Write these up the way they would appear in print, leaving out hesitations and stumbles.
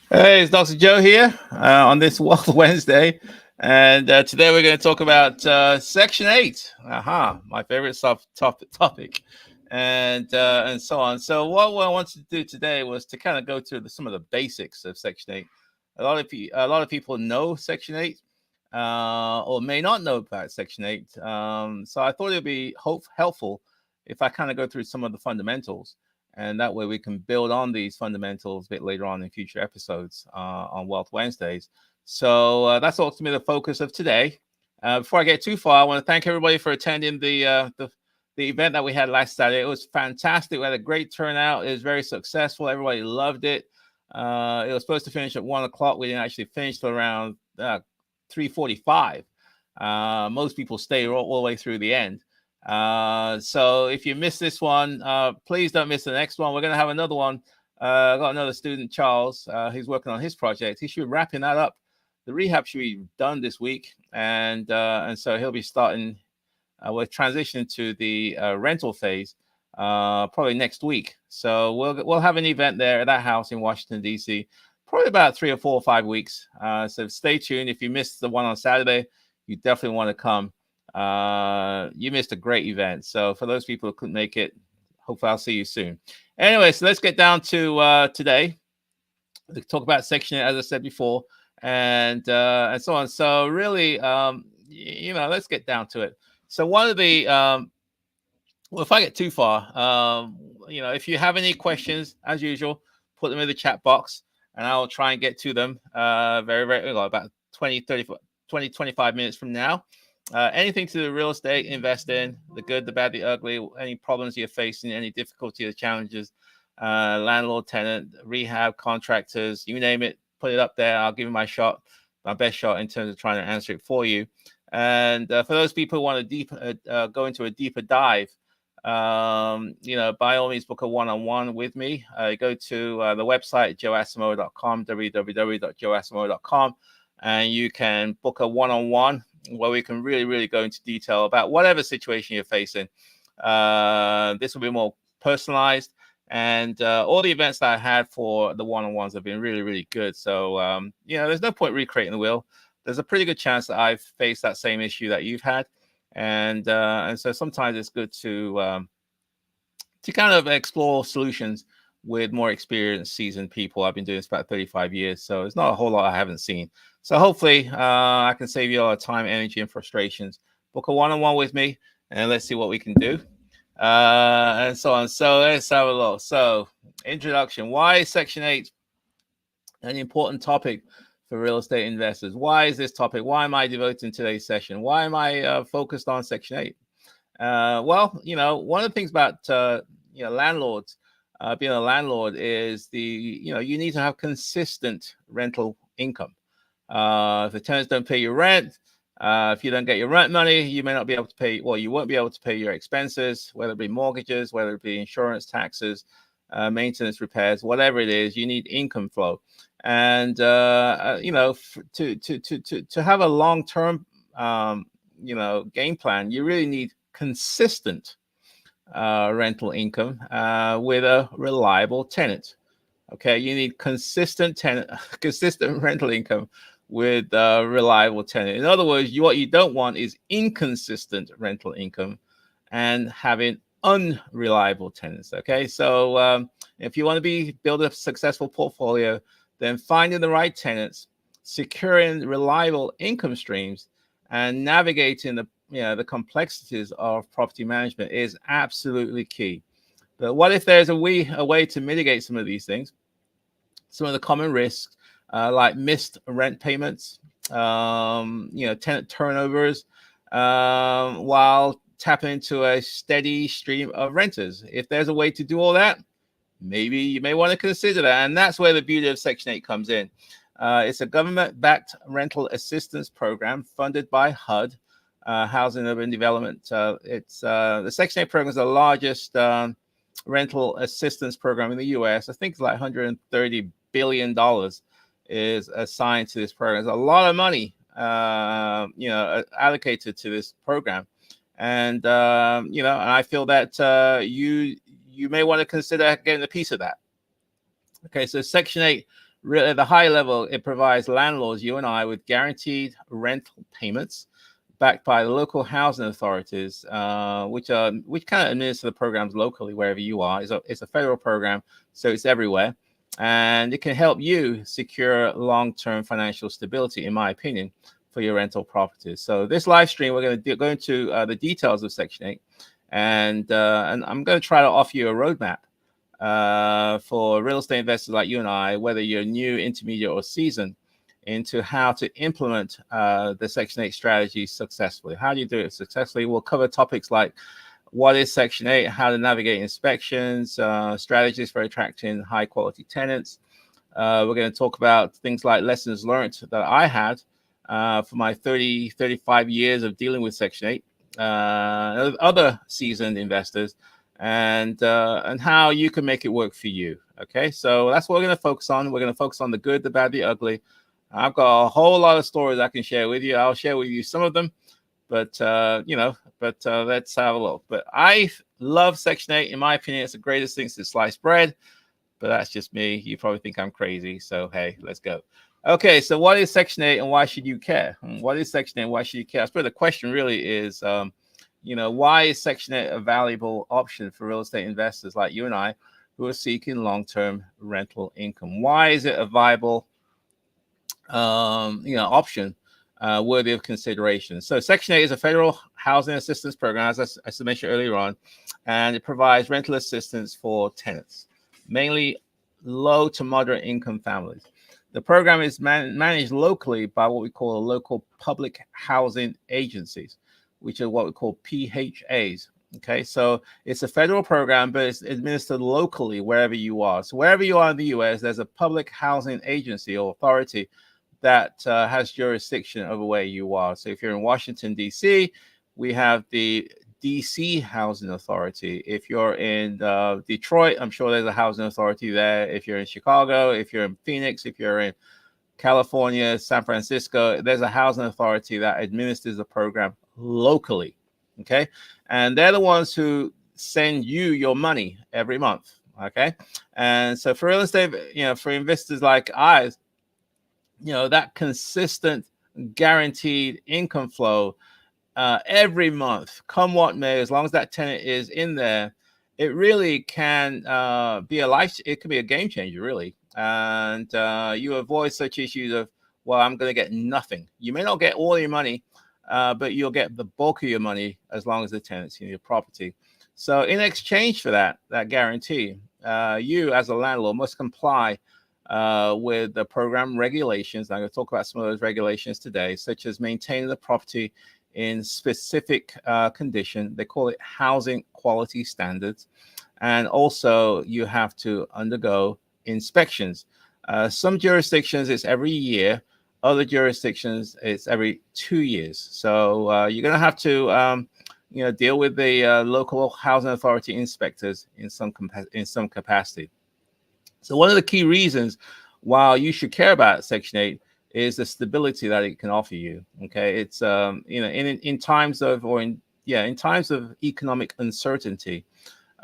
Hey, it's Dr. Joe here on this Wealth Wednesday. And today we're going to talk about Section 8. Aha, my favorite topic. And so on. So what I wanted to do today was to kind of go through some of the basics of Section 8. A lot of people know Section 8 or may not know about Section 8. So I thought it would be helpful if I kind of go through some of the fundamentals, and that way we can build on these fundamentals a bit later on in future episodes on Wealth Wednesdays. So that's ultimately the focus of today. Before I get too far, I want to thank everybody for attending the event that we had last Saturday. It was fantastic. We had a great turnout. It was very successful. Everybody loved it. It was supposed to finish at 1 o'clock. We didn't actually finish till around 3:45. Most people stay all the way through the end. So if you missed this one, please don't miss the next one. We're going to have another one. I got another student, Charles. He's working on his project. He should be wrapping that up. The rehab should be done this week, and so he'll be starting. We're transitioning to the rental phase probably next week. So we'll have an event there at that house in Washington D.C. Probably about 3 or 4 or 5 weeks. So stay tuned. If you missed the one on Saturday, you definitely want to come. You missed a great event. So for those people who couldn't make it, hopefully I'll see you soon. Anyway, so let's get down to today. Let's talk about Section 8, as I said before, and so on. So really, let's get down to it. So one of the well, if I get too far, if you have any questions, as usual, put them in the chat box, and I'll try and get to them very, about 25 minutes from now. Anything to do real estate, investing, the good, the bad, the ugly, any problems you're facing, any difficulty or challenges, landlord, tenant, rehab, contractors, you name it, put it up there. I'll give you my best shot in terms of trying to answer it for you. And for those people who want to go into a deeper dive, by all means, book a one-on-one with me. Go to the website, joeasamoah.com, www.joeasamoah.com, and you can book a one-on-one where we can really go into detail about whatever situation you're facing. This will be more personalized, and all the events that I had for the one-on-ones have been really good. So there's no point recreating the wheel. There's a pretty good chance that I've faced that same issue that you've had, and so sometimes it's good to kind of explore solutions with more experienced, seasoned people. I've been doing this about 35 years, so it's not a whole lot I haven't seen. So hopefully I can save you a lot of time, energy, and frustrations. Book a one-on-one with me, and let's see what we can do. And so on. So let's have a look. So introduction. Why is Section 8 an important topic for real estate investors? Why is this topic? Why am I devoting today's session? Why am I focused on Section 8? One of the things about landlords, being a landlord, is you need to have consistent rental income. If the tenants don't pay your rent, if you don't get your rent money, you may not be able to pay. Well, you won't be able to pay your expenses, whether it be mortgages, whether it be insurance, taxes, maintenance, repairs, whatever it is. You need income flow, and to have a long-term game plan, you really need consistent rental income with a reliable tenant. Okay, you need consistent rental income with a reliable tenant. In other words, what you don't want is inconsistent rental income and having unreliable tenants. Okay, so if you want to build a successful portfolio, then finding the right tenants, securing reliable income streams, and navigating the complexities of property management is absolutely key. But what if there's a way to mitigate some of these things? Some of the common risks, like missed rent payments, tenant turnovers, while tapping into a steady stream of renters. If there's a way to do all that, maybe you may want to consider that. And that's where the beauty of Section 8 comes in. It's a government-backed rental assistance program funded by HUD, Housing and Urban Development. The Section 8 program is the largest rental assistance program in the U.S. I think it's like $130 billion is assigned to this program. There's a lot of money, allocated to this program, and and I feel that you may want to consider getting a piece of that. Okay, so Section 8 Really, at the high level, it provides landlords, you and I, with guaranteed rental payments backed by the local housing authorities, which kind of administer the programs locally wherever you are. It's a federal program, so it's everywhere, and it can help you secure long-term financial stability, in my opinion, for your rental properties. So this live stream, we're going to go into the details of Section 8, and I'm going to try to offer you a roadmap for real estate investors like you and I, whether you're new, intermediate, or seasoned, into how to implement the Section 8 strategy successfully. How do you do it successfully? We'll cover topics like what is Section 8, how to navigate inspections, strategies for attracting high quality tenants. We're going to talk about things like lessons learned that I had for my 35 years of dealing with Section 8, other seasoned investors, and how you can make it work for you. Okay, so that's what we're going to focus on. We're going to focus on the good, the bad, the ugly. I've got a whole lot of stories I can share with you. I'll share with you some of them, but let's have a look. But I love Section 8. In my opinion, it's the greatest thing since sliced bread, but that's just me. You probably think I'm crazy, so hey, let's go. Okay, so what is Section 8 and why should you care? What is Section 8 and why should you care? I suppose the question really is, why is Section 8 a valuable option for real estate investors like you and I who are seeking long-term rental income? Why is it a viable option worthy of consideration? So Section 8 is a federal housing assistance program, as I mentioned earlier on, and it provides rental assistance for tenants, mainly low to moderate income families. The program is managed locally by what we call local public housing agencies, which are what we call PHAs. Okay, so it's a federal program, but it's administered locally wherever you are. So wherever you are in the US, there's a public housing agency or authority that has jurisdiction over where you are. So if you're in Washington, D.C., we have the DC Housing Authority. If you're in Detroit, I'm sure there's a housing authority there. If you're in Chicago, if you're in Phoenix, if you're in California, San Francisco, there's a housing authority that administers the program locally. Okay, and they're the ones who send you your money every month. Okay, and so for real estate, for investors like us, that consistent guaranteed income flow every month, come what may, as long as that tenant is in there, it really can be it can be a game changer, really. And you avoid such issues of, well, I'm going to get nothing. You may not get all your money, but you'll get the bulk of your money as long as the tenant's in your property. So in exchange for that guarantee, you as a landlord must comply with the program regulations. I'm going to talk about some of those regulations today, such as maintaining the property in specific condition. They call it housing quality standards. And also you have to undergo inspections. Some jurisdictions it's every year. Other jurisdictions it's every 2 years. So you're going to have to deal with the local housing authority inspectors in some capacity. So one of the key reasons why you should care about Section 8 is the stability that it can offer you. Okay, it's in times of economic uncertainty,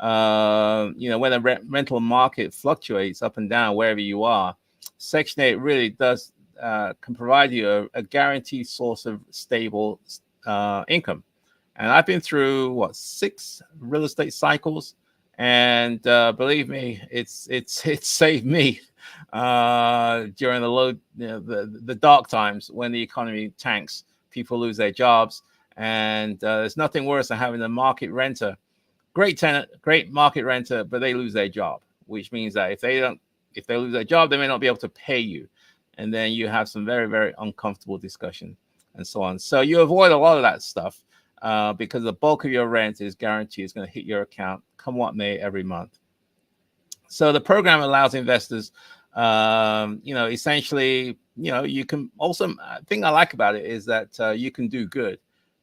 when the rental market fluctuates up and down wherever you are, Section 8 really does can provide you a guaranteed source of stable income. And I've been through 6 real estate cycles, and believe me, it's saved me during the low, the dark times when the economy tanks, people lose their jobs, and there's nothing worse than having a market renter, great tenant, great market renter, but they lose their job, which means that if they lose their job, they may not be able to pay you, and then you have some very, very uncomfortable discussion and so on. So you avoid a lot of that stuff. Because the bulk of your rent is guaranteed, it's going to hit your account come what may every month. So the program allows investors, essentially, you can also, the thing I like about it is that you can do good.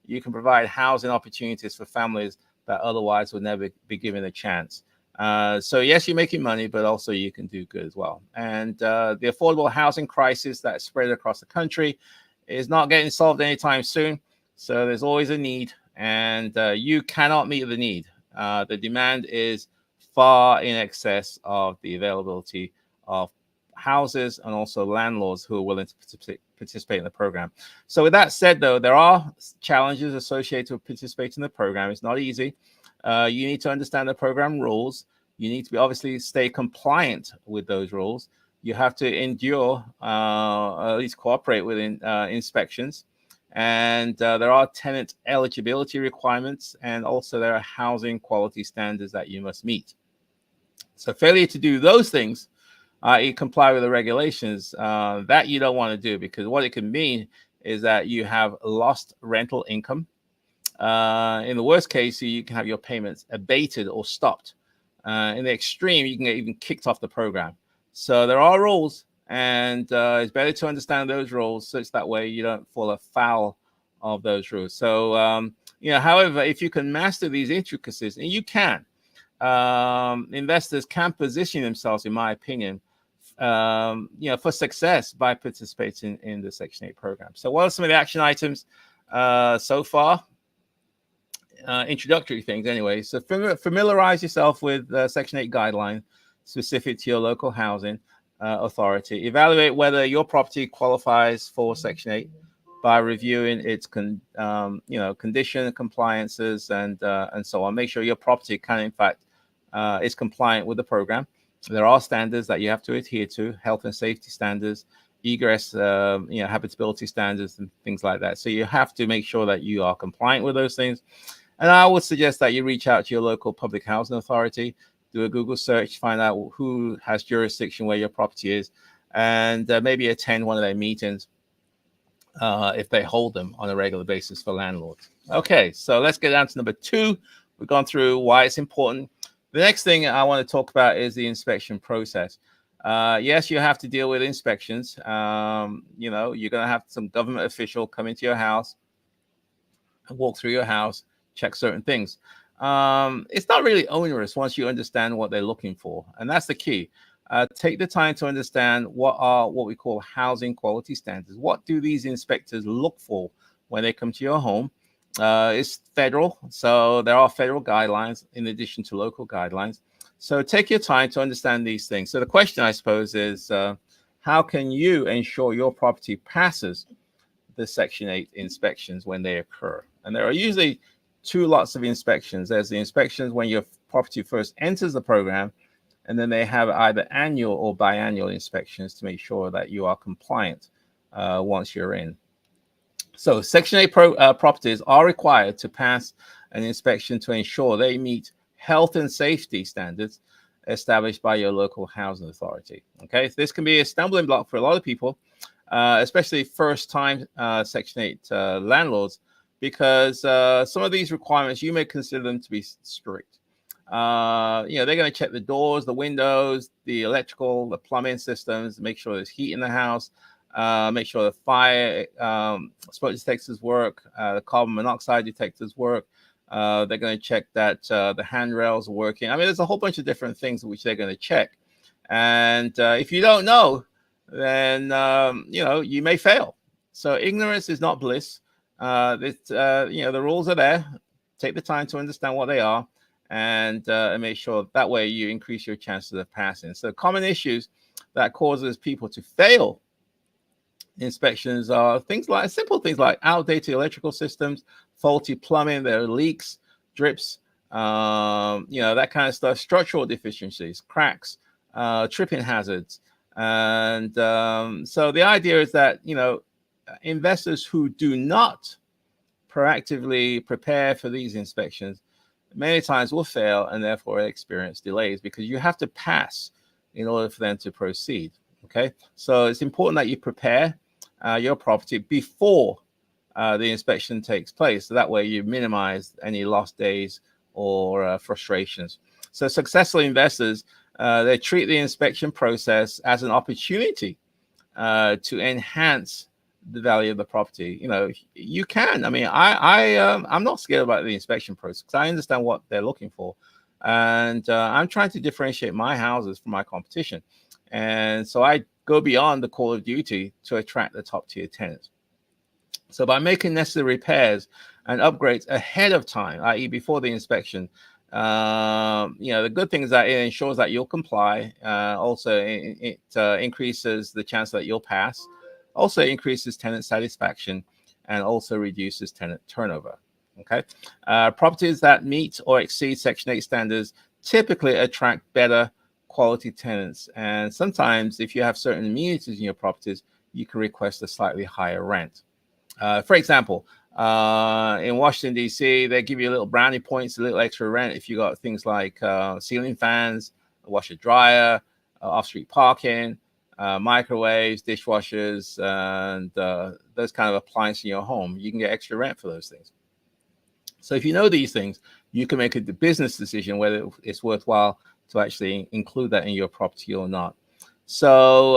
You can provide housing opportunities for families that otherwise would never be given a chance. So yes, you're making money, but also you can do good as well. And the affordable housing crisis that's spread across the country is not getting solved anytime soon. So there's always a need, and you cannot meet the need. The demand is far in excess of the availability of houses and also landlords who are willing to participate in the program. So with that said, though, there are challenges associated with participating in the program. It's not easy. You need to understand the program rules. You need to obviously stay compliant with those rules. You have to endure, at least cooperate with inspections. And there are tenant eligibility requirements, and also there are housing quality standards that you must meet. So failure to do those things, i.e. comply with the regulations, that you don't want to do, because what it can mean is that you have lost rental income. In the worst case, you can have your payments abated or stopped. In the extreme, you can get even kicked off the program. So there are rules, and it's better to understand those rules such that way you don't fall afoul of those rules. So, however, if you can master these intricacies, and you can, investors can position themselves, in my opinion, for success by participating in the Section 8 program. So what are some of the action items so far? Introductory things anyway. So familiarize yourself with Section 8 guidelines specific to your local housing authority. Evaluate whether your property qualifies for Section 8 by reviewing its condition, compliances, and so on. Make sure your property can, in fact, is compliant with the program. There are standards that you have to adhere to, health and safety standards, egress, habitability standards, and things like that. So you have to make sure that you are compliant with those things. And I would suggest that you reach out to your local public housing authority, do a Google search, find out who has jurisdiction where your property is, and maybe attend one of their meetings if they hold them on a regular basis for landlords. Okay, so let's get down to number 2. We've gone through why it's important. The next thing I want to talk about is the inspection process. Yes, you have to deal with inspections. You're going to have some government official come into your house and walk through your house, check certain things. It's not really onerous once you understand what they're looking for. And that's the key. Take the time to understand what we call housing quality standards. What do these inspectors look for when they come to your home? It's federal, so there are federal guidelines in addition to local guidelines. So take your time to understand these things. So the question, I suppose, is how can you ensure your property passes the Section 8 inspections when they occur? And there are usually 2 lots of inspections. There's the inspections when your property first enters the program, and then they have either annual or biannual inspections to make sure that you are compliant once you're in. So Section 8 properties are required to pass an inspection to ensure they meet health and safety standards established by your local housing authority. Okay, so this can be a stumbling block for a lot of people, especially first-time Section 8 landlords, because some of these requirements, you may consider them to be strict. They're going to check the doors, the windows, the electrical, the plumbing systems, make sure there's heat in the house, make sure the fire smoke detectors work, the carbon monoxide detectors work. They're going to check that the handrails are working. I mean, there's a whole bunch of different things which they're going to check. And if you don't know, then, you may fail. So ignorance is not bliss. The rules are there. Take the time to understand what they are, and make sure that way you increase your chances of passing. So common issues that causes people to fail inspections are simple things like outdated electrical systems, faulty plumbing, there are leaks, drips, that kind of stuff, structural deficiencies, cracks, tripping hazards. And so the idea is that, investors who do not proactively prepare for these inspections many times will fail and therefore experience delays, because you have to pass in order for them to proceed. Okay, so it's important that you prepare your property before the inspection takes place, so that way you minimize any lost days or frustrations. So successful investors, they treat the inspection process as an opportunity to enhance the value of the property. You can. I mean, I'm not scared about the inspection process because I understand what they're looking for, and I'm trying to differentiate my houses from my competition, and so I go beyond the call of duty to attract the top tier tenants. So by making necessary repairs and upgrades ahead of time, i.e. before the inspection, The good thing is that it ensures that you'll comply. Also, it increases the chance that you'll pass. Also, increases tenant satisfaction and also reduces tenant turnover. Okay. Properties that meet or exceed Section 8 standards typically attract better quality tenants. And sometimes, if you have certain amenities in your properties, you can request a slightly higher rent. For example, in Washington, D.C., they give you a little brownie points, a little extra rent if you got things like ceiling fans, a washer dryer, off-street parking, microwaves, dishwashers, and those kind of appliances in your home. You can get extra rent for those things. So if you know these things, you can make a business decision whether it's worthwhile to actually include that in your property or not. So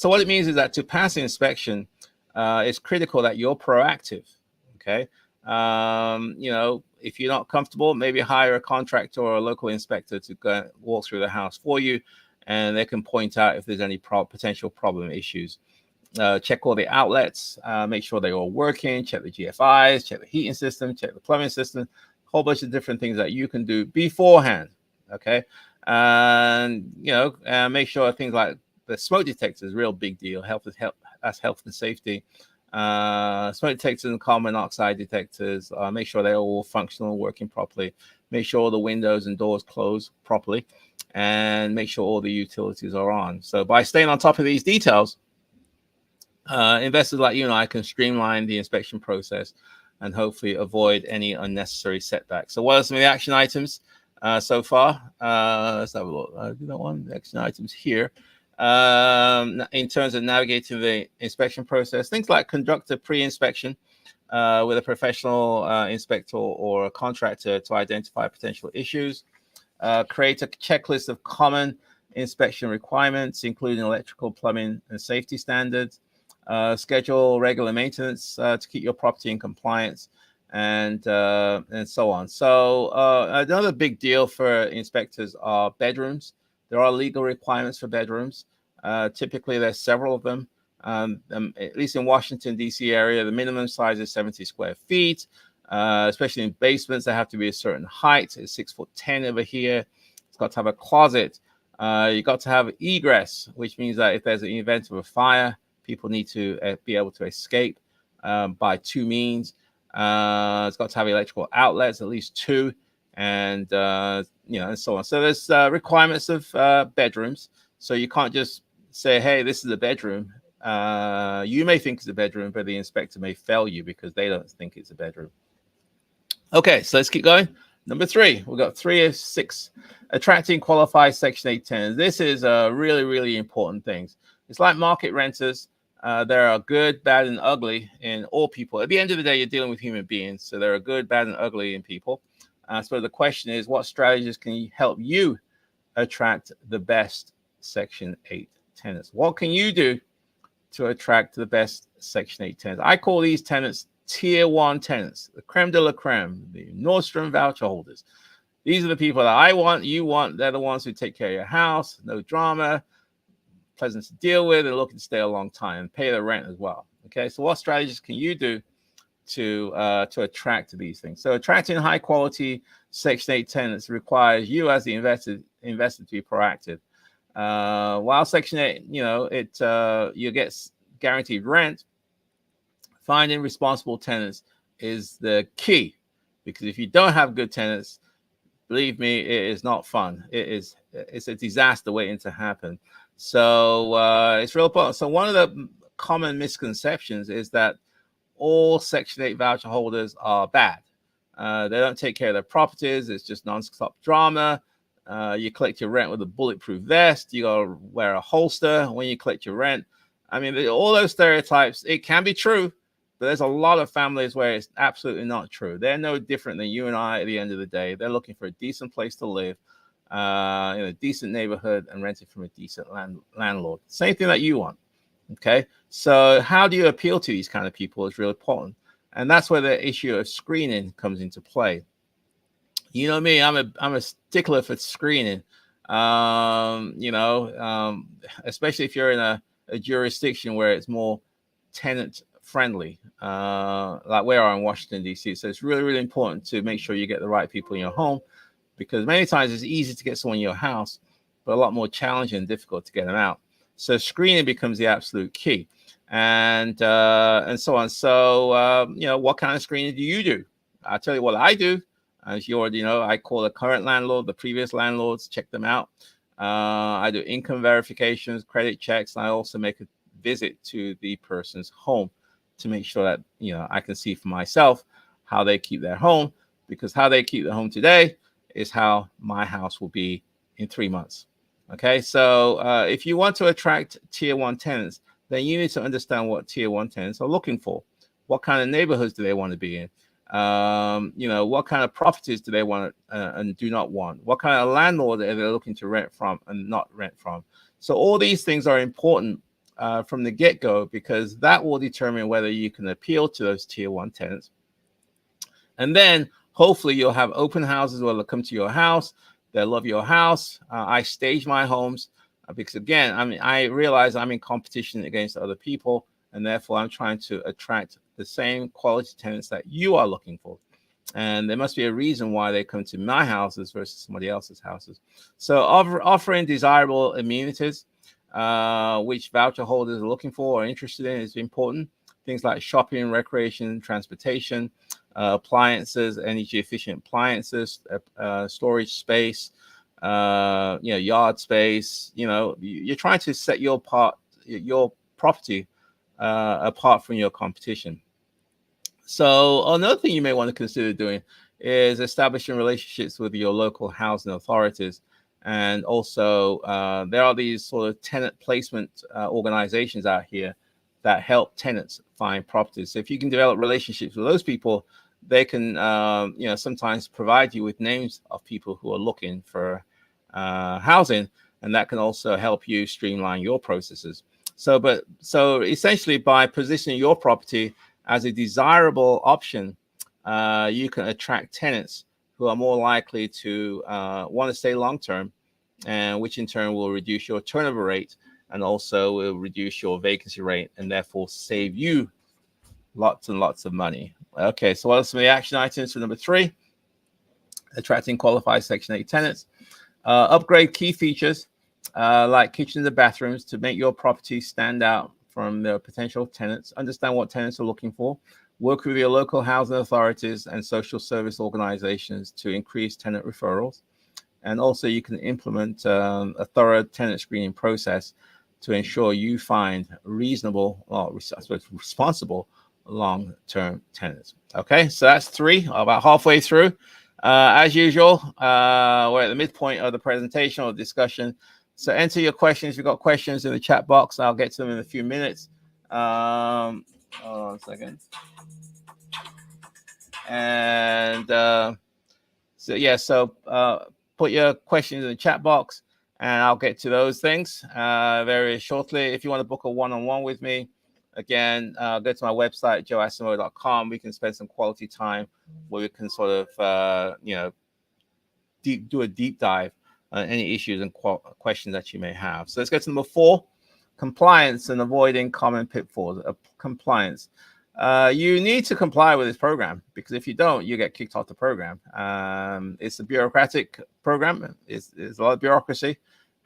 what it means is that to pass the inspection, it's critical that you're proactive. Okay. If you're not comfortable, maybe hire a contractor or a local inspector to go walk through the house for you, and they can point out if there's any potential problem issues. Check all the outlets, make sure they're all working, check the GFIs, check the heating system, check the plumbing system, a whole bunch of different things that you can do beforehand. Okay. And, make sure things like the smoke detector is a real big deal. That's health and safety. Smoke detectors and carbon monoxide detectors, make sure they're all functional, working properly. Make sure all the windows and doors close properly, and make sure all the utilities are on. So by staying on top of these details, investors like you and I can streamline the inspection process and hopefully avoid any unnecessary setbacks. So what are some of the action items so far? Let's have a look. Do that one. Action items here. In terms of navigating the inspection process, things like conduct a pre-inspection with a professional inspector or a contractor to identify potential issues. Create a checklist of common inspection requirements, including electrical, plumbing, and safety standards. Schedule regular maintenance to keep your property in compliance, and so on. So another big deal for inspectors are bedrooms. There are legal requirements for bedrooms. Typically, there's several of them. At least in Washington, D.C. area, the minimum size is 70 square feet. Especially in basements, they have to be a certain height. It's 6'10" over here. It's got to have a closet. You got to have egress, which means that if there's an event of a fire, people need to be able to escape by two means. It's got to have electrical outlets, at least two, and and so on. So there's requirements of bedrooms. So you can't just say, "Hey, this is a bedroom." You may think it's a bedroom, but the inspector may fail you because they don't think it's a bedroom. Okay, so let's keep going. Number 3, we've got 3 of 6. Attracting qualified Section 8 tenants. This is a really, really important thing. It's like market renters. There are good, bad, and ugly in all people. At the end of the day, you're dealing with human beings. So there are good, bad, and ugly in people. So the question is, what strategies can help you attract the best Section 8 tenants? What can you do to attract the best Section 8 tenants? I call these tenants Tier 1 tenants, the creme de la creme, the Nordstrom voucher holders. These are the people that I want, you want. They're the ones who take care of your house, no drama, pleasant to deal with, and looking to stay a long time and pay their rent as well. Okay, so what strategies can you do to attract these things? So attracting high quality Section 8 tenants requires you as the investor to be proactive. While Section 8, you get guaranteed rent, finding responsible tenants is the key, because if you don't have good tenants, believe me, it is not fun. It's a disaster waiting to happen. So it's real important. So one of the common misconceptions is that all Section 8 voucher holders are bad. They don't take care of their properties. It's just non-stop drama. You collect your rent with a bulletproof vest. You got to wear a holster when you collect your rent. I mean, all those stereotypes, it can be true, but there's a lot of families where it's absolutely not true. They're no different than you and I at the end of the day. They're looking for a decent place to live, in a decent neighborhood, and renting from a decent landlord. Same thing that you want. Okay. So how do you appeal to these kind of people is really important. And that's where the issue of screening comes into play. You know me, I'm a stickler for screening. Especially if you're in a jurisdiction where it's more tenant friendly, like we are in Washington, D.C. So it's really, really important to make sure you get the right people in your home, because many times it's easy to get someone in your house, but a lot more challenging and difficult to get them out. So screening becomes the absolute key, and so on. So what kind of screening do you do? I'll tell you what I do. As you already know, I call the current landlord, the previous landlords, check them out. I do income verifications, credit checks, and I also make a visit to the person's home to make sure that I can see for myself how they keep their home, because how they keep their home today is how my house will be in 3 months. Okay, so if you want to attract tier 1 tenants, then you need to understand what tier 1 tenants are looking for. What kind of neighborhoods do they want to be in? What kind of properties do they want and do not want? What kind of landlord are they looking to rent from and not rent from? So all these things are important from the get-go, because that will determine whether you can appeal to those tier 1 tenants. And then hopefully you'll have open houses where they'll come to your house. They'll love your house. I stage my homes because, again, I realize I'm in competition against other people, and therefore I'm trying to attract the same quality tenants that you are looking for. And there must be a reason why they come to my houses versus somebody else's houses. So offering desirable amenities, which voucher holders are looking for or interested in, is important. Things like shopping, recreation, transportation, appliances, energy efficient appliances, storage space, yard space. You're trying to set your property apart from your competition. So another thing you may want to consider doing is establishing relationships with your local housing authorities. And also there are these sort of tenant placement organizations out here that help tenants find properties. So if you can develop relationships with those people, they can sometimes provide you with names of people who are looking for housing, and that can also help you streamline your processes. So essentially, by positioning your property as a desirable option, you can attract tenants who are more likely to want to stay long term, and which in turn will reduce your turnover rate and also will reduce your vacancy rate, and therefore save you lots and lots of money. Okay, so what are some of the action items for number 3? Attracting qualified Section 8 tenants. Upgrade key features like kitchens and bathrooms to make your property stand out from the potential tenants. Understand what tenants are looking for. Work with your local housing authorities and social service organizations to increase tenant referrals. And also you can implement a thorough tenant screening process to ensure you find reasonable, responsible long-term tenants. Okay, so that's 3, about halfway through. As usual, we're at the midpoint of the presentation or discussion. So enter your questions. If you've got questions in the chat box, I'll get to them in a few minutes. Hold on a second. And so put your questions in the chat box, and I'll get to those things very shortly. If you want to book a one-on-one with me, again, go to my website, joeasimo.com. We can spend some quality time where we can sort of, do a deep dive on any issues and questions that you may have. So let's get to number 4, compliance and avoiding common pitfalls. Compliance. You need to comply with this program, because if you don't, you get kicked off the program. It's a bureaucratic program. It's a lot of bureaucracy,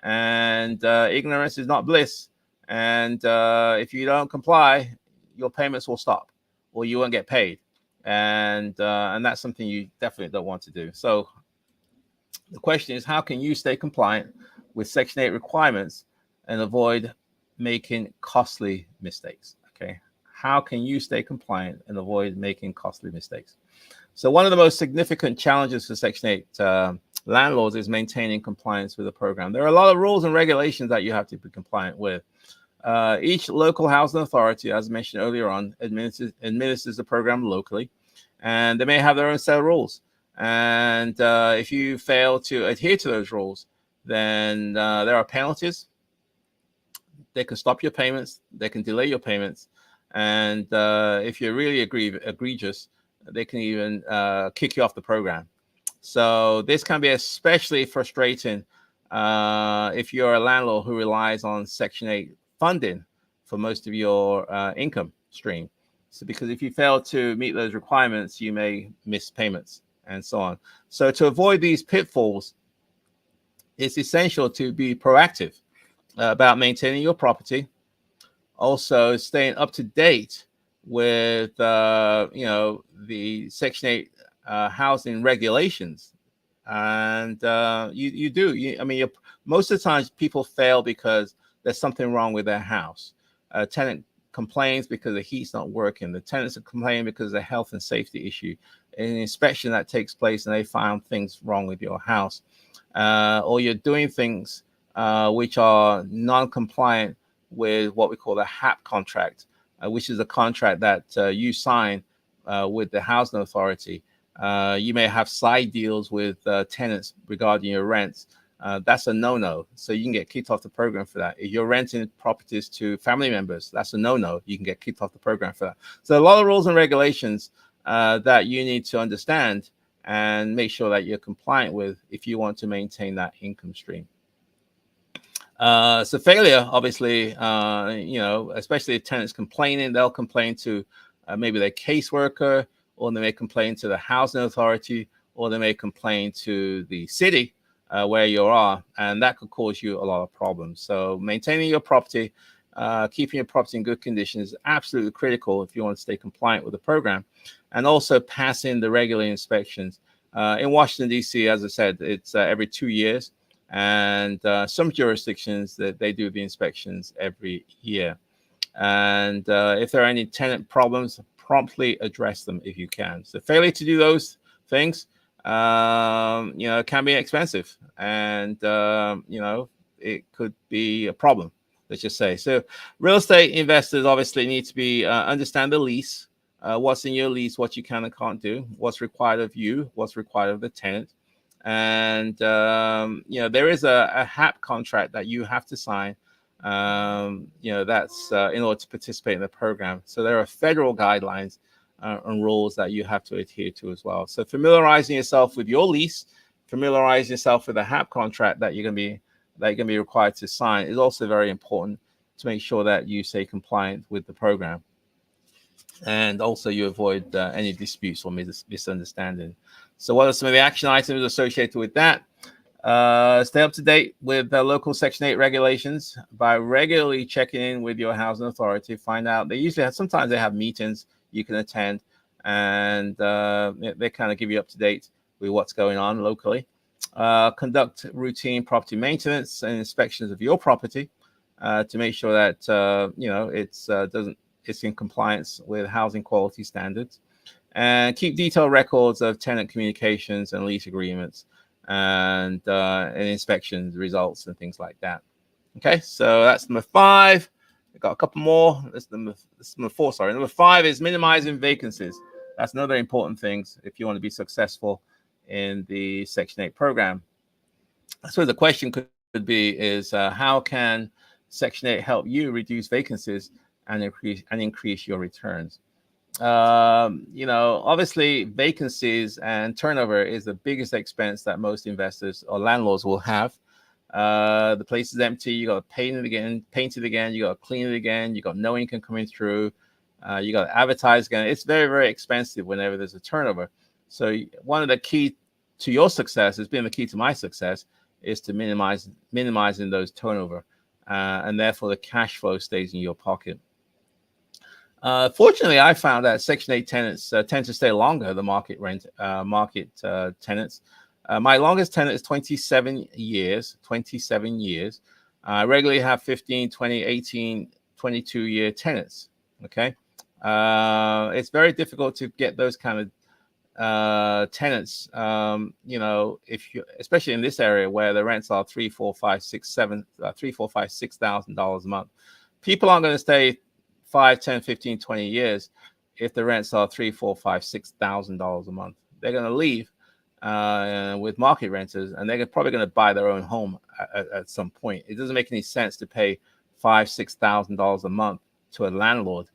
and ignorance is not bliss. And if you don't comply, your payments will stop, or you won't get paid. And that's something you definitely don't want to do. So the question is, how can you stay compliant with Section 8 requirements and avoid making costly mistakes? Okay. How can you stay compliant and avoid making costly mistakes? So one of the most significant challenges for Section 8 landlords is maintaining compliance with the program. There are a lot of rules and regulations that you have to be compliant with. Each local housing authority, as mentioned earlier on, administers the program locally, and they may have their own set of rules. And if you fail to adhere to those rules, then there are penalties. They can stop your payments. They can delay your payments. And if you're really egregious, they can even kick you off the program. So this can be especially frustrating if you're a landlord who relies on Section 8 funding for most of your income stream. So because if you fail to meet those requirements, you may miss payments. and so on. So to avoid these pitfalls, it's essential to be proactive about maintaining your property. Also, staying up to date with the Section 8 housing regulations. And you do. I mean, most of the times people fail because there's something wrong with their house. A tenant complains because the heat's not working. The tenants are complaining because of a health and safety issue. An inspection that takes place and they found things wrong with your house. Or you're doing things which are non-compliant with what we call the HAP contract, which is a contract that you sign with the housing authority. You may have side deals with tenants regarding your rents. That's a no-no. So you can get kicked off the program for that. If you're renting properties to family members, that's a no-no. You can get kicked off the program for that. So a lot of rules and regulations that you need to understand and make sure that you're compliant with if you want to maintain that income stream. So failure, obviously, especially if tenants complaining, they'll complain to maybe their caseworker, or they may complain to the housing authority, or they may complain to the city where you are, and that could cause you a lot of problems. So maintaining your property, keeping your property in good condition is absolutely critical if you want to stay compliant with the program, and also passing the regular inspections. In Washington, D.C., as I said, it's every 2 years, and some jurisdictions that they do the inspections every year. And if there are any tenant problems, promptly address them if you can. So failure to do those things, can be expensive, and it could be a problem. Let's just say. So real estate investors obviously need to be understand the lease, what's in your lease, what you can and can't do, what's required of you, what's required of the tenant. And there is a HAP contract that you have to sign. That's in order to participate in the program. So there are federal guidelines and rules that you have to adhere to as well. So familiarizing yourself with your lease, familiarizing yourself with the HAP contract that you're going to be required to sign is also very important to make sure that you stay compliant with the program, and also you avoid any disputes or misunderstanding. So what are some of the action items associated with that? Stay up to date with the local Section 8 regulations by regularly checking in with your housing authority. Find out, sometimes they have meetings you can attend, and they kind of give you up to date with what's going on locally. Conduct routine property maintenance and inspections of your property to make sure that it's in compliance with housing quality standards. And keep detailed records of tenant communications and lease agreements, and inspections results and things like that. Okay, so that's number 5. I've got a couple more. That's number 4. Sorry, number 5 is minimizing vacancies. That's another important thing if you want to be successful in the Section 8 program. So the question could be is how can Section 8 help you reduce vacancies and increase your returns? Obviously vacancies and turnover is the biggest expense that most investors or landlords will have. The place is empty, you got to paint it again, you got to clean it again, you got no income coming through, you got to advertise again. It's very, very expensive whenever there's a turnover. So one of the key to your success has been the key to my success is to minimizing those turnover, and therefore the cash flow stays in your pocket. Fortunately, I found that Section 8 tenants tend to stay longer than market tenants. My longest tenant is 27 years. I regularly have 15, 20, 18, 22-year tenants. Okay. It's very difficult to get those kind of tenants, especially in this area where the rents are $6,000 a month. People aren't going to stay 5, 10, 15, 20 years if the rents are $3,000, $4,000, $6,000 a month. They're going to leave with market renters, and they're probably going to buy their own home at some point. It doesn't make any sense to pay $5,000, $6,000 a month to a landlord.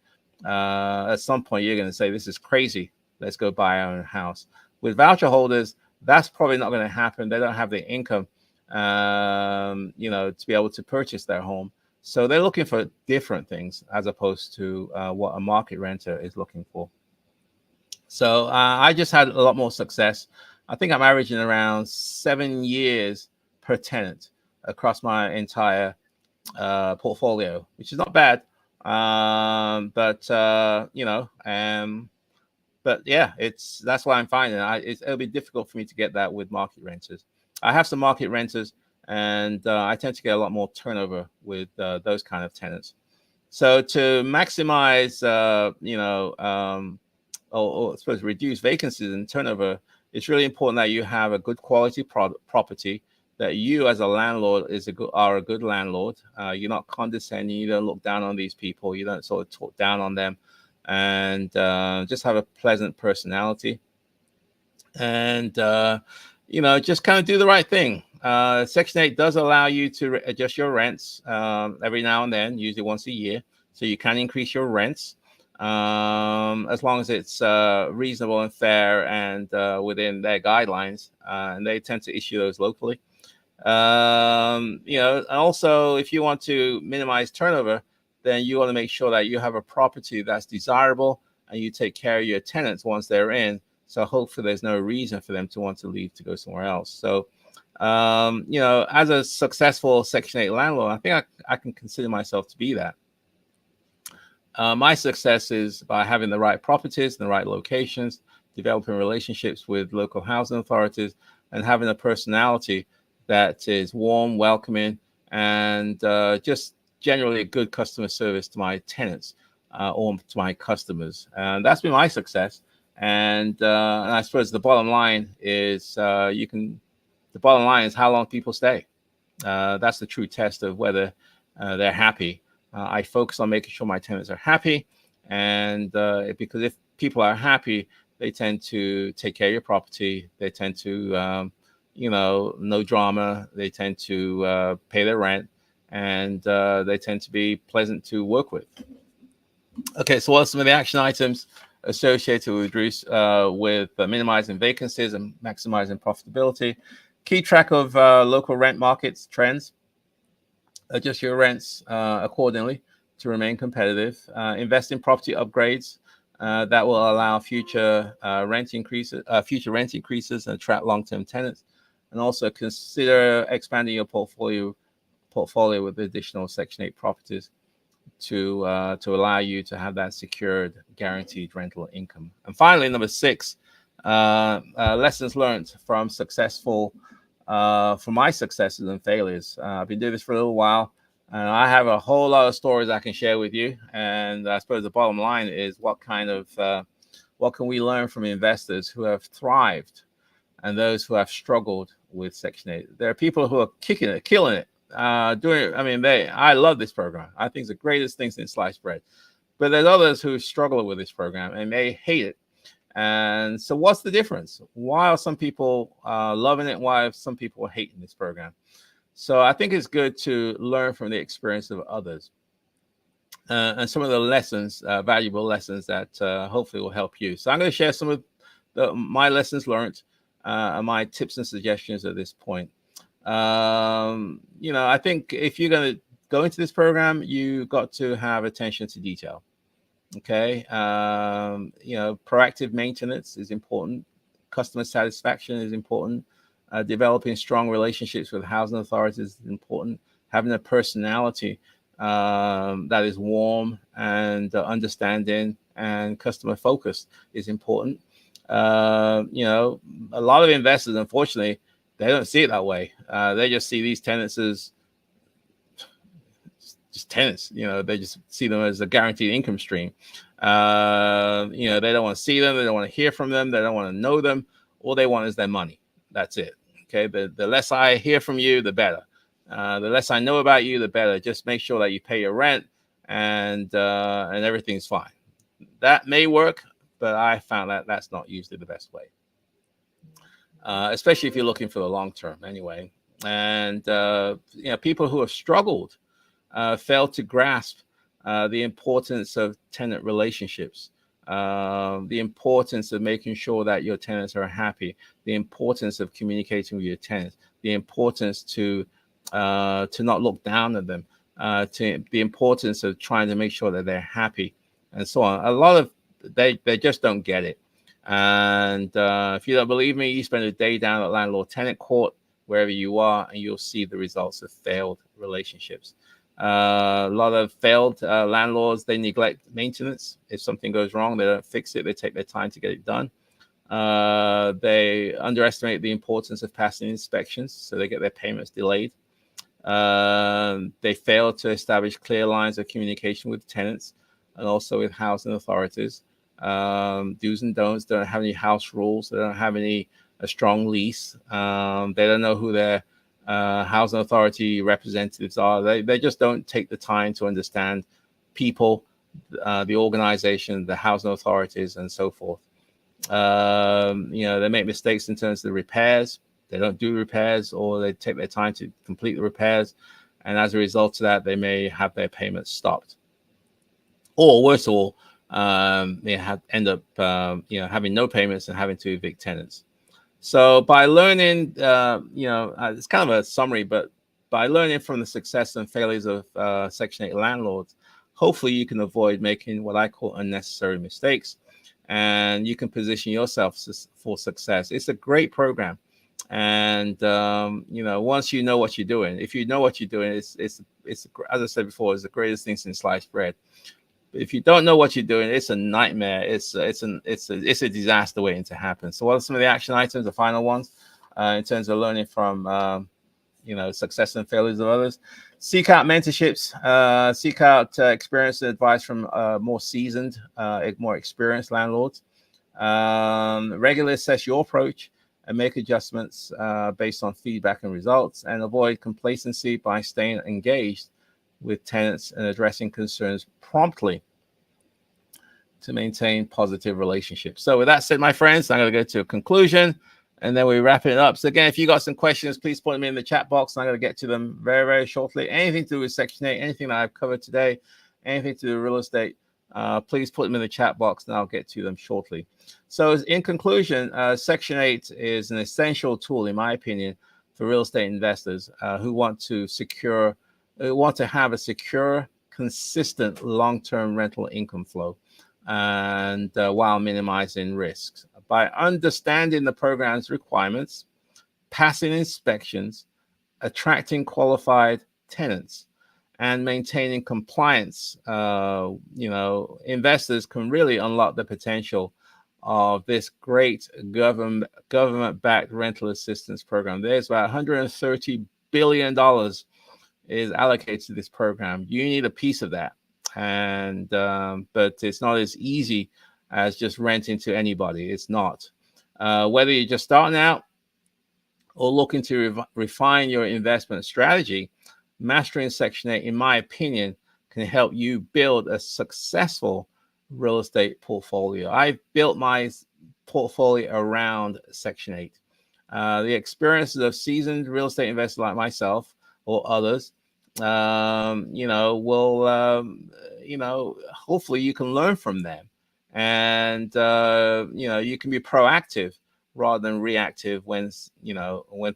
At some point, you're going to say, this is crazy. Let's go buy our own house. With voucher holders, that's probably not going to happen. They don't have the income, to be able to purchase their home. So they're looking for different things as opposed to what a market renter is looking for. So I just had a lot more success. I think I'm averaging around 7 years per tenant across my entire portfolio, which is not bad. But but yeah, that's why I'm finding it'll be difficult for me to get that with market renters. I have some market renters, and I tend to get a lot more turnover with those kind of tenants. So to maximize, or I suppose reduce vacancies and turnover, it's really important that you have a good quality property. That you, as a landlord, are a good landlord. You're not condescending. You don't look down on these people. You don't sort of talk down on them, and just have a pleasant personality. And just kind of do the right thing. Section 8 does allow you to adjust your rents every now and then, usually once a year, so you can increase your rents as long as it's reasonable and fair and within their guidelines. And they tend to issue those locally. And also, if you want to minimize turnover, then you want to make sure that you have a property that's desirable and you take care of your tenants once they're in. So hopefully there's no reason for them to want to leave to go somewhere else. So, as a successful Section 8 landlord, I think I can consider myself to be that. My success is by having the right properties in the right locations, developing relationships with local housing authorities, and having a personality that is warm, welcoming, and just generally a good customer service to my tenants or to my customers. And that's been my success. And I suppose the bottom line is how long people stay. That's the true test of whether they're happy. I focus on making sure my tenants are happy, and because if people are happy, they tend to take care of your property. They tend to, no drama. They tend to pay their rent, and they tend to be pleasant to work with. Okay, so what are some of the action items associated with minimizing vacancies and maximizing profitability? Keep track of local rent markets trends. Adjust your rents accordingly to remain competitive. Invest in property upgrades that will allow future rent increases and attract long-term tenants. And also consider expanding your portfolio with additional Section 8 properties to allow you to have that secured, guaranteed rental income. And finally, number 6, lessons learned from my successes and failures. I've been doing this for a little while, and I have a whole lot of stories I can share with you. And I suppose the bottom line is what can we learn from investors who have thrived and those who have struggled with Section 8? There are people who are killing it. I love this program. I think it's the greatest thing since sliced bread. But there's others who struggle with this program and they hate it. And so what's the difference? Why are some people loving it? Why are some people hating this program? So I think it's good to learn from the experience of others and some of the lessons, valuable lessons that hopefully will help you. So I'm going to share some of my lessons learned and my tips and suggestions at this point. I think if you're going to go into this program, you got to have attention to detail. Okay. Proactive maintenance is important. Customer satisfaction is important. Developing strong relationships with housing authorities is important. Having a personality that is warm and understanding and customer focused is important. A lot of investors, unfortunately, they don't see it that way. They just see these tenants as just tenants. They just see them as a guaranteed income stream. They don't want to see them. They don't want to hear from them. They don't want to know them. All they want is their money. That's it. Okay. The less I hear from you, the better. The less I know about you, the better. Just make sure that you pay your rent and everything's fine. That may work, but I found that that's not usually the best way. Especially if you're looking for the long term anyway. And, people who have struggled fail to grasp the importance of tenant relationships, the importance of making sure that your tenants are happy, the importance of communicating with your tenants, the importance to not look down at them, to the importance of trying to make sure that they're happy and so on. A lot of they just don't get it. And if you don't believe me, you spend a day down at landlord-tenant court, wherever you are, and you'll see the results of failed relationships. A lot of failed landlords, they neglect maintenance. If something goes wrong, they don't fix it. They take their time to get it done. They underestimate the importance of passing inspections, so they get their payments delayed. They fail to establish clear lines of communication with tenants and also with housing authorities. Do's and don'ts. They don't have any house rules. They don't have a strong lease. They don't know who their housing authority representatives are. They just don't take the time to understand people, the organization, the housing authorities, and so forth. They make mistakes in terms of the repairs. They don't do repairs, or they take their time to complete the repairs. And as a result of that, they may have their payments stopped. Or worse of all, they end up having no payments and having to evict tenants. So by learning, it's kind of a summary, but by learning from the success and failures of Section 8 landlords, hopefully you can avoid making what I call unnecessary mistakes, and you can position yourself for success. It's a great program. And once you know what you're doing, if you know what you're doing, it's as I said before, it's the greatest thing since sliced bread. If you don't know what you're doing, it's a nightmare. It's a disaster waiting to happen. So what are some of the action items, the final ones, in terms of learning from success and failures of others? Seek out mentorships. Seek out experience and advice from more seasoned, more experienced landlords. Regularly assess your approach and make adjustments based on feedback and results, and avoid complacency by staying engaged with tenants and addressing concerns promptly to maintain positive relationships. So with that said, my friends, I'm going to go to a conclusion, and then we wrap it up. So again, if you got some questions, please put them in the chat box. I'm going to get to them very, very shortly. Anything to do with Section 8, anything that I've covered today, anything to do with real estate, please put them in the chat box, and I'll get to them shortly. So in conclusion, Section 8 is an essential tool, in my opinion, for real estate investors who want to have a secure, consistent, long-term rental income flow, and while minimizing risks. By understanding the program's requirements, passing inspections, attracting qualified tenants, and maintaining compliance, investors can really unlock the potential of this great government-backed rental assistance program. There's about $130 billion is allocated to this program. You need a piece of that, and but it's not as easy as just renting to anybody. It's not. Whether you're just starting out or looking to refine your investment strategy, mastering Section 8, in my opinion, can help you build a successful real estate portfolio. I've built my portfolio around Section 8. The experiences of seasoned real estate investors like myself or others, hopefully you can learn from them, and you can be proactive rather than reactive when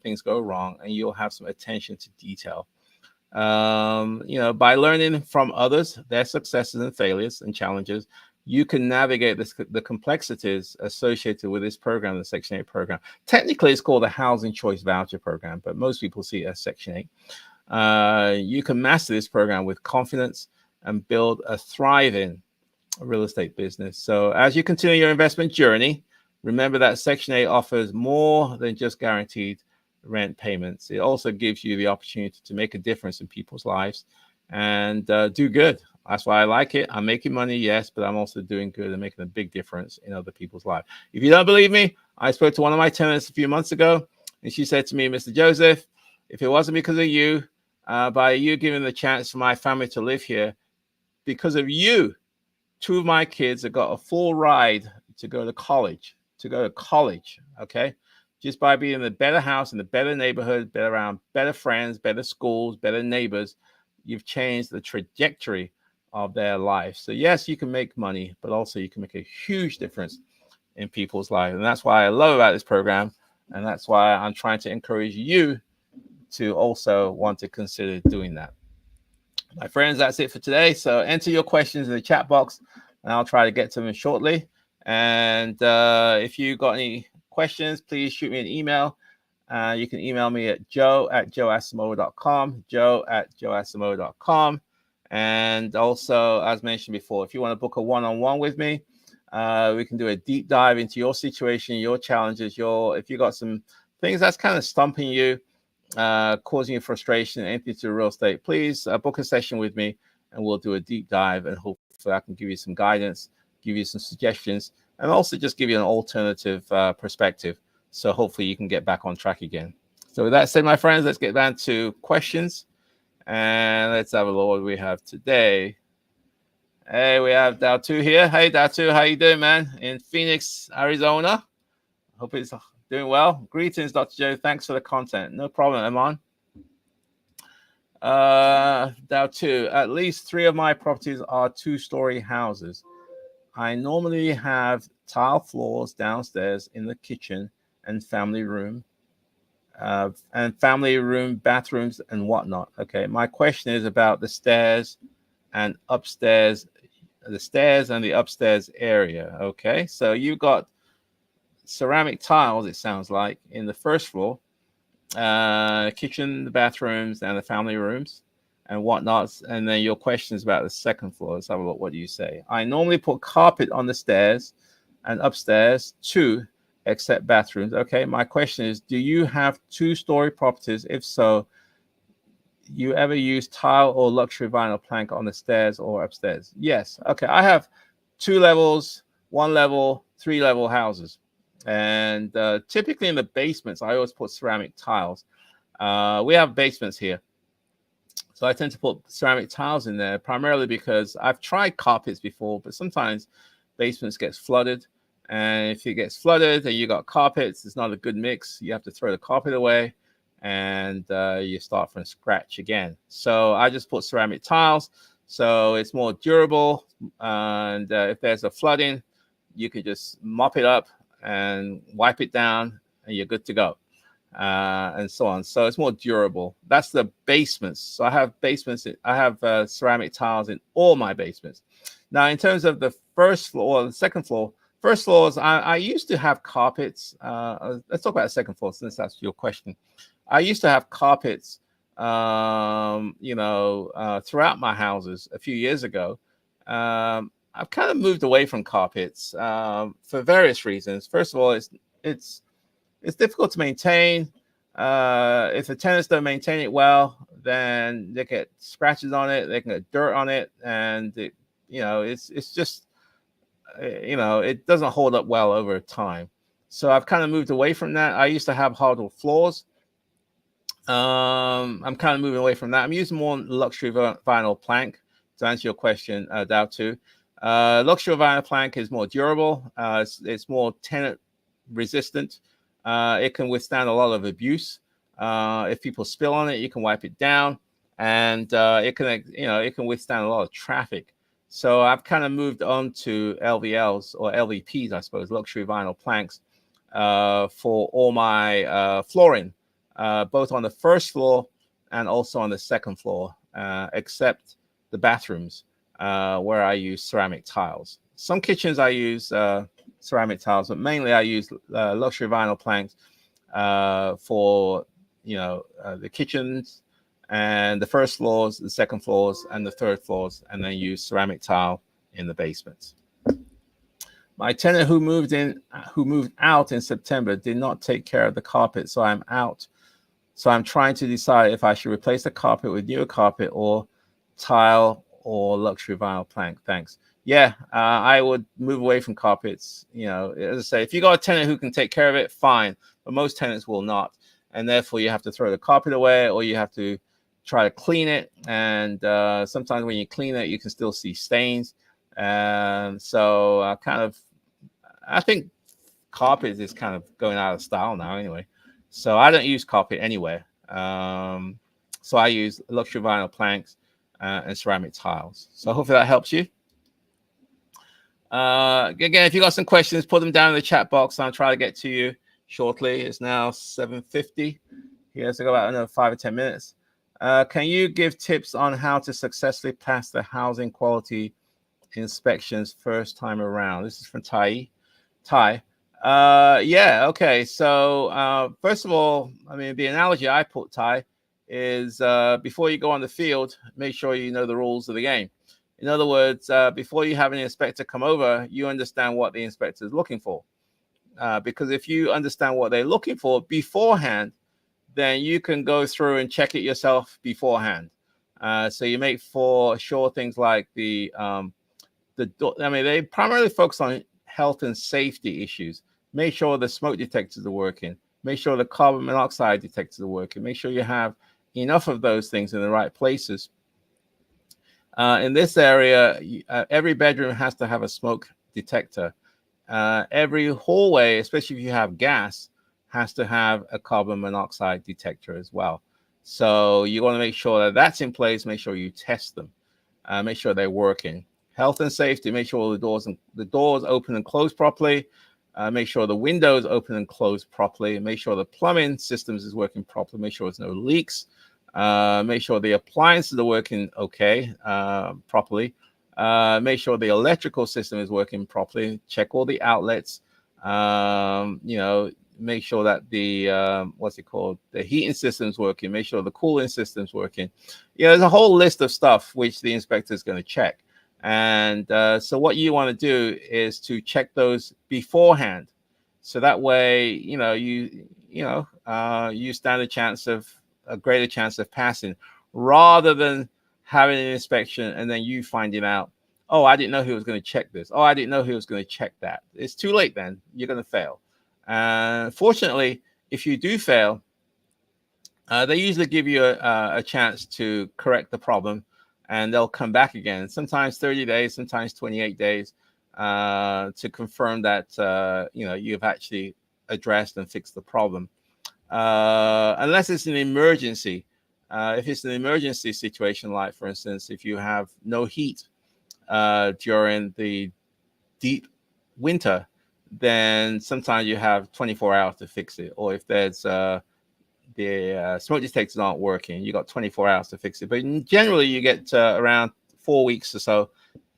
things go wrong, and you'll have some attention to detail. By learning from others, their successes and failures and challenges, you can navigate the complexities associated with this program, the Section 8 program. Technically, it's called the Housing Choice Voucher Program, but most people see it as Section 8. You can master this program with confidence and build a thriving real estate business. So as you continue your investment journey, remember that Section 8 offers more than just guaranteed rent payments. It also gives you the opportunity to make a difference in people's lives and do good. That's why I like it. I'm making money, yes, but I'm also doing good and making a big difference in other people's lives. If you don't believe me, I spoke to one of my tenants a few months ago, and she said to me, Mr. Joseph, if it wasn't because of you, by you giving the chance for my family to live here, because of you, 2 of my kids have got a full ride to go to college, okay? Just by being in a better house, in a better neighborhood, better around better friends, better schools, better neighbors, you've changed the trajectory of their life. So yes, you can make money, but also you can make a huge difference in people's lives. And that's why I love about this program. And that's why I'm trying to encourage you to also want to consider doing that. My friends, that's it for today. So enter your questions in the chat box, and I'll try to get to them shortly. And if you got any questions, please shoot me an email. You can email me at joe@joeasamoah.com, joe@joeasamoah.com. And also, as mentioned before, if you want to book a one-on-one with me, we can do a deep dive into your situation, your challenges, if you got some things that's kind of stumping you, causing you frustration, anything to real estate, please book a session with me and we'll do a deep dive, and hopefully I can give you some guidance, give you some suggestions, and also just give you an alternative perspective. So hopefully you can get back on track again. So with that said, my friends, let's get down to questions. And let's have a look what we have today. Hey, we have Datu here. Hey, Datu, how you doing, man? In Phoenix, Arizona. Hope it's doing well. Greetings, Dr. Joe. Thanks for the content. No problem, Aman. Datu, at least 3 of my properties are 2-story houses. I normally have tile floors downstairs in the kitchen and family room, bathrooms, and whatnot. Okay, my question is about the stairs and upstairs, the stairs and the upstairs area. Okay, so you got ceramic tiles, it sounds like, in the first floor, kitchen, the bathrooms, and the family rooms and whatnot. And then your question is about the second floor. Let's have a look. What do you say? I normally put carpet on the stairs and upstairs too, except bathrooms. Okay, my question is, do you have 2-story properties? If so, you ever use tile or luxury vinyl plank on the stairs or upstairs? Yes. Okay, I have 2 levels, 1 level, 3 level houses. And typically in the basements, I always put ceramic tiles. We have basements here, so I tend to put ceramic tiles in there primarily because I've tried carpets before, but sometimes basements get flooded. And if it gets flooded and you got carpets, it's not a good mix. You have to throw the carpet away and you start from scratch again. So I just put ceramic tiles, so it's more durable. And if there's a flooding, you can just mop it up and wipe it down and you're good to go, and so on. So it's more durable. That's the basements. So I have basements. I have ceramic tiles in all my basements. Now, in terms of the first floor or the second floor, first floors, I used to have carpets. Let's talk about the second floor since that's your question. I used to have carpets, throughout my houses a few years ago. I've kind of moved away from carpets for various reasons. First of all, it's difficult to maintain. If the tenants don't maintain it well, then they get scratches on it, they can get dirt on it, and it's just it doesn't hold up well over time. So I've kind of moved away from that. I used to have hardwood floors. I'm kind of moving away from that. I'm using more luxury vinyl plank to answer your question, Dao. Luxury vinyl plank is more durable. It's more tenant resistant. It can withstand a lot of abuse. If people spill on it, you can wipe it down, and it can withstand a lot of traffic. So I've kind of moved on to LVLs or LVPs, I suppose, luxury vinyl planks, for all my flooring, both on the first floor and also on the second floor, except the bathrooms, where I use ceramic tiles. Some kitchens I use ceramic tiles, but mainly I use luxury vinyl planks for the kitchens and the first floors, the second floors, and the third floors, and then use ceramic tile in the basements. My tenant who moved out in September did not take care of the carpet, so I'm out. So I'm trying to decide if I should replace the carpet with newer carpet or tile or luxury vinyl plank. Thanks. Yeah, I would move away from carpets. As I say, if you got a tenant who can take care of it, fine. But most tenants will not, and therefore you have to throw the carpet away, or you have to try to clean it. And sometimes when you clean it, you can still see stains. So I think carpet is kind of going out of style now, anyway. So I don't use carpet anywhere. So I use luxury vinyl planks and ceramic tiles. So hopefully that helps you. Again, if you got some questions, put them down in the chat box. I'll try to get to you shortly. It's now 7:50. Here, so go about another 5 or 10 minutes. Can you give tips on how to successfully pass the housing quality inspections first time around? This is from Tai. Ty. Yeah, okay. So first of all, I mean, the analogy I put, Ty, is before you go on the field, make sure you know the rules of the game. In other words, before you have an inspector come over, you understand what the inspector is looking for. Because if you understand what they're looking for beforehand, then you can go through and check it yourself beforehand. So you make for sure things like I mean, they primarily focus on health and safety issues. Make sure the smoke detectors are working. Make sure the carbon monoxide detectors are working. Make sure you have enough of those things in the right places. In this area, every bedroom has to have a smoke detector. Every hallway, especially if you have gas, has to have a carbon monoxide detector as well. So you want to make sure that that's in place. Make sure you test them. Make sure they're working. Health and safety. Make sure the doors open and close properly. Make sure the windows open and close properly. Make sure the plumbing systems is working properly. Make sure there's no leaks. Make sure the appliances are working okay, properly. Make sure the electrical system is working properly. Check all the outlets. You know, make sure that the what's it called? The heating system's working. Make sure the cooling system's working. You know, there's a whole list of stuff which the inspector is going to check. And so what you want to do is to check those beforehand. So that way, you know, you stand a greater chance of passing, rather than having an inspection and then you finding out, oh, I didn't know he was going to check this. Oh, I didn't know he was going to check that. It's too late then. You're going to fail. Fortunately, if you do fail, they usually give you a chance to correct the problem, and they'll come back again. Sometimes 30 days, sometimes 28 days, to confirm that you know, you've actually addressed and fixed the problem. Unless it's an emergency. If it's an emergency situation, like for instance, if you have no heat during the deep winter, then sometimes you have 24 hours to fix it. Or if there's the smoke detectors aren't working, you got 24 hours to fix it. But generally, you get around 4 weeks or so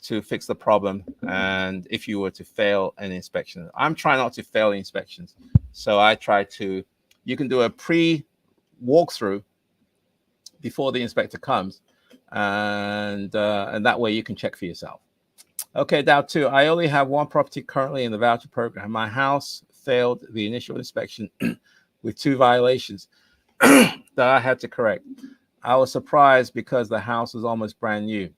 to fix the problem. And if you were to fail an inspection, I'm trying not to fail inspections, so I try to. You can do a pre-walkthrough before the inspector comes, and that way you can check for yourself. Okay, Dow 2. I only have one property currently in the voucher program. My house failed the initial inspection with 2 violations that I had to correct. I was surprised because the house was almost brand new.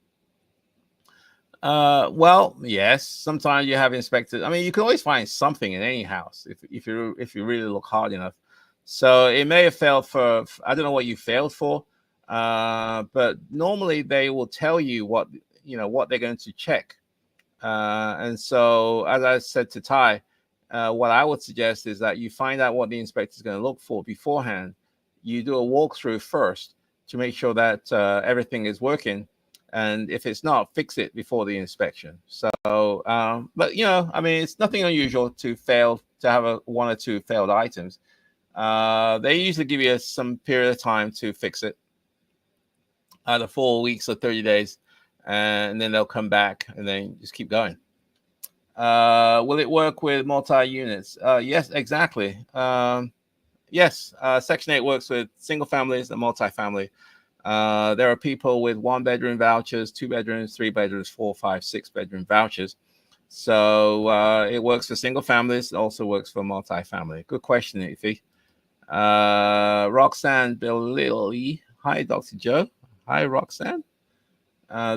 Well, yes. Sometimes you have inspectors. I mean, you can always find something in any house if you really look hard enough. So it may have failed for, I don't know what you failed for, but normally they will tell you what they're going to check. And so, as I said to Ty, what I would suggest is that you find out what the inspector is going to look for beforehand. You do a walkthrough first to make sure that everything is working. And if it's not, fix it before the inspection. So, but I mean, it's nothing unusual to have 1 or 2 failed items. They usually give you some period of time to fix it, either 4 weeks or 30 days, and then they'll come back and then just keep going. Will it work with multi-units? Yes, exactly. Yes, Section 8 works with single families and multi-family. There are people with 1-bedroom vouchers, 2 bedrooms, 3 bedrooms, 4, 5, 6-bedroom vouchers. So it works for single families. It also works for multi-family. Good question, Ify. Roxanne Billy. Hi, Dr. Joe. Hi, Roxanne.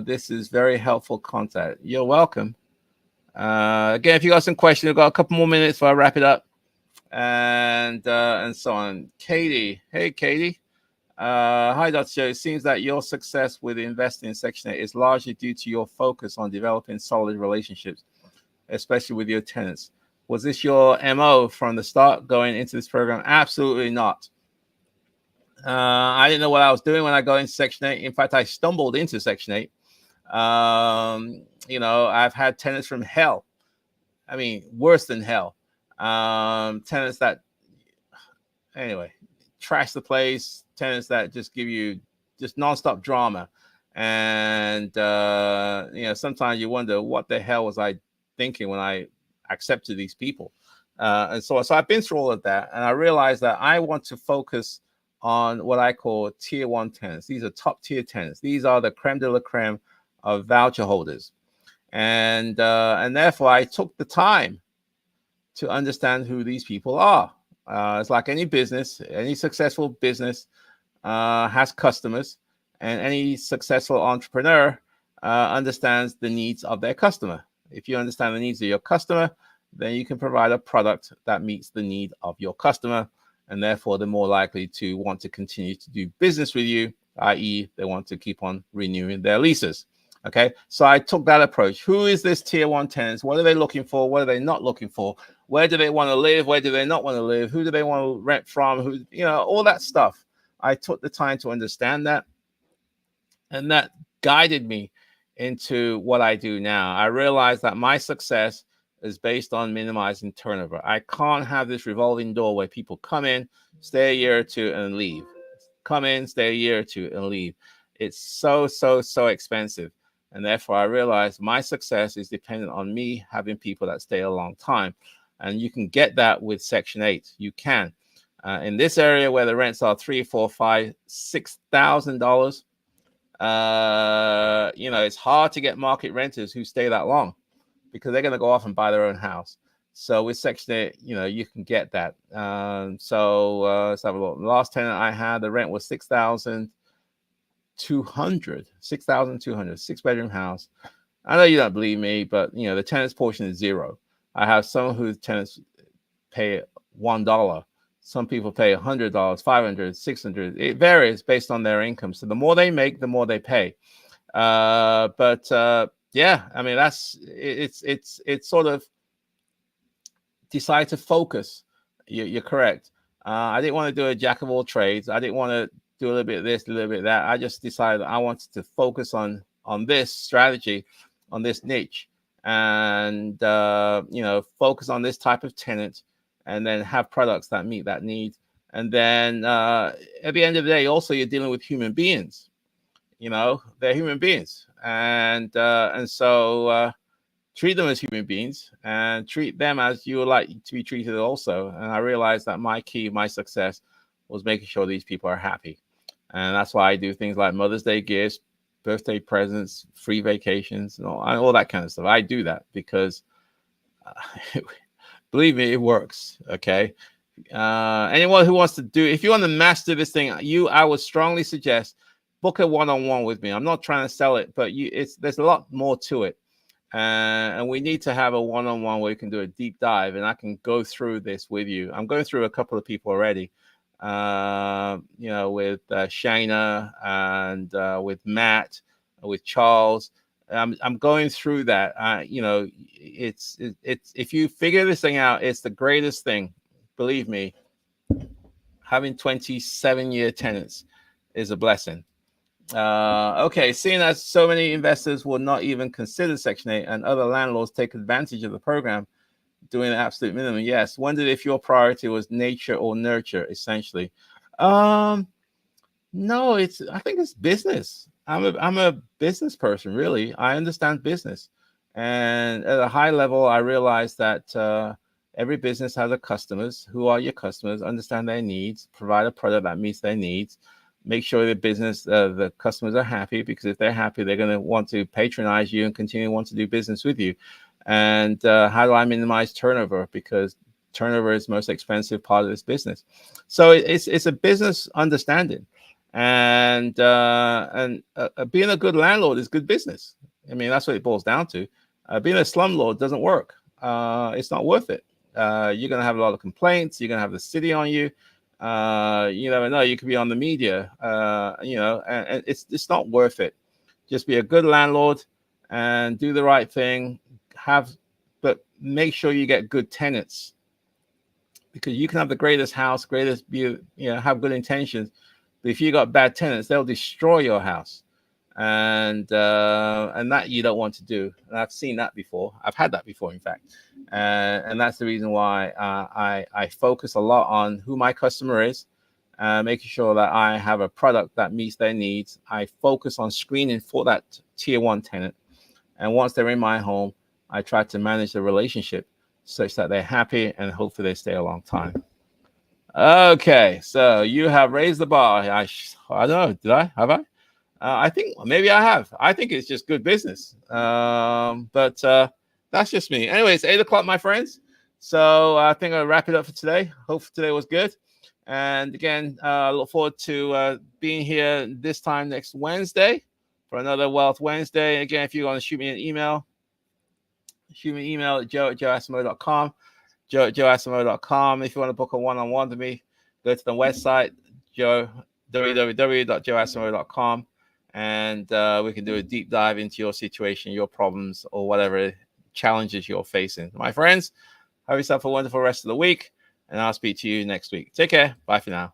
This is very helpful content. You're welcome. Again, if you got some questions, we've got a couple more minutes before I wrap it up, and so on. Katie. Hey, Katie. Hi, Dr. Joe. It seems that your success with investing in Section 8 is largely due to your focus on developing solid relationships, especially with your tenants. Was this your MO from the start going into this program? Absolutely not. I didn't know what I was doing when I got into Section 8. In fact, I stumbled into Section 8. I've had tenants from hell. I mean, worse than hell. Tenants that, anyway, trash the place, tenants that just give you just nonstop drama. And, sometimes you wonder, what the hell was I thinking when I accepted these people. And so I've been through all of that, and I realized that I want to focus on what I call tier one tenants. These are top tier tenants. These are the creme de la creme of voucher holders. And therefore I took the time to understand who these people are. It's like any business, any successful business has customers, and any successful entrepreneur understands the needs of their customer. If you understand the needs of your customer, then you can provide a product that meets the need of your customer, and therefore they're more likely to want to continue to do business with you, i.e. they want to keep on renewing their leases. Okay, so I took that approach. Who is this tier one tenants? What are they looking for? What are they not looking for? Where do they want to live? Where do they not want to live? Who do they want to rent from? Who, all that stuff. I took the time to understand that, and that guided me into what I do now. I realized that my success is based on minimizing turnover. I can't have this revolving door where people come in, stay a year or two, and leave. Come in, stay a year or two, and leave. It's so expensive. And therefore, I realized my success is dependent on me having people that stay a long time. And you can get that with Section 8. You can. In this area where the rents are $3,000, $4,000, $6,000, it's hard to get market renters who stay that long because they're going to go off and buy their own house. So with Section 8, you can get that. So let's have a look. The last tenant I had, the rent was $6,200, 6-bedroom house. I know you don't believe me, but the tenants portion is zero. I have some whose tenants pay $1. Some people pay $100, $500, $600. It varies based on their income. So the more they make, the more they pay. Yeah, I mean, it's sort of decide to focus. You're correct. I didn't want to do a jack of all trades. I didn't want to do a little bit of this, a little bit of that. I just decided I wanted to focus on this strategy, on this niche, and focus on this type of tenant, and then have products that meet that need. And then at the end of the day, also you're dealing with human beings. They're human beings, and so treat them as human beings and treat them as you would like to be treated also. And I realized that my key, my success, was making sure these people are happy. And that's why I do things like Mother's Day gifts, birthday presents, free vacations, and all that kind of stuff. I do that because, believe me, it works. Okay. Anyone who wants to do, if you want to master this thing, I would strongly suggest book a one-on-one with me. I'm not trying to sell it, but there's a lot more to it. And we need to have a one-on-one where you can do a deep dive, and I can go through this with you. I'm going through a couple of people already, with Shayna and with Matt, with Charles. I'm going through that. It's if you figure this thing out, it's the greatest thing. Believe me, having 27-year tenants is a blessing. Okay, seeing as so many investors will not even consider Section 8 and other landlords take advantage of the program doing the absolute minimum, yes. Wondered if your priority was nature or nurture, essentially. No, I think it's business. I'm a business person, really. I understand business. And at a high level, I realize that every business has a customers. Who are your customers? Understand their needs, provide a product that meets their needs. Make sure the business, the customers are happy, because if they're happy, they're going to want to patronize you and continue to want to do business with you. And how do I minimize turnover? Because turnover is the most expensive part of this business. So it's a business understanding, and being a good landlord is good business. I mean, that's what it boils down to. Being a slumlord doesn't work. It's not worth it. You're going to have a lot of complaints. You're going to have the city on you. You never know. You could be on the media. And it's not worth it. Just be a good landlord and do the right thing. But make sure you get good tenants, because you can have the greatest house, greatest view, have good intentions, but if you got bad tenants, they'll destroy your house, and that you don't want to do. And I've seen that before. I've had that before, in fact, and that's the reason why I focus a lot on who my customer is, making sure that I have a product that meets their needs. I focus on screening for that tier one tenant, and once they're in my home, I try to manage the relationship such that they're happy and hopefully they stay a long time. Okay, so you have raised the bar. I don't know. Did I? Have I? I think maybe I have. I think it's just good business. But that's just me. Anyway, it's 8 o'clock, my friends. So I think I'll wrap it up for today. Hope today was good. And again, look forward to being here this time next Wednesday for another Wealth Wednesday. Again, if you want to shoot me an email, shoot me an email at joe@joeasamoah.com. joe@joeasamoah.com. If you want to book a one-on-one with me, go to the website, www.joeasamoah.com. And we can do a deep dive into your situation, your problems, or whatever challenges you're facing. My friends, have yourself a wonderful rest of the week, and I'll speak to you next week. Take care. Bye for now.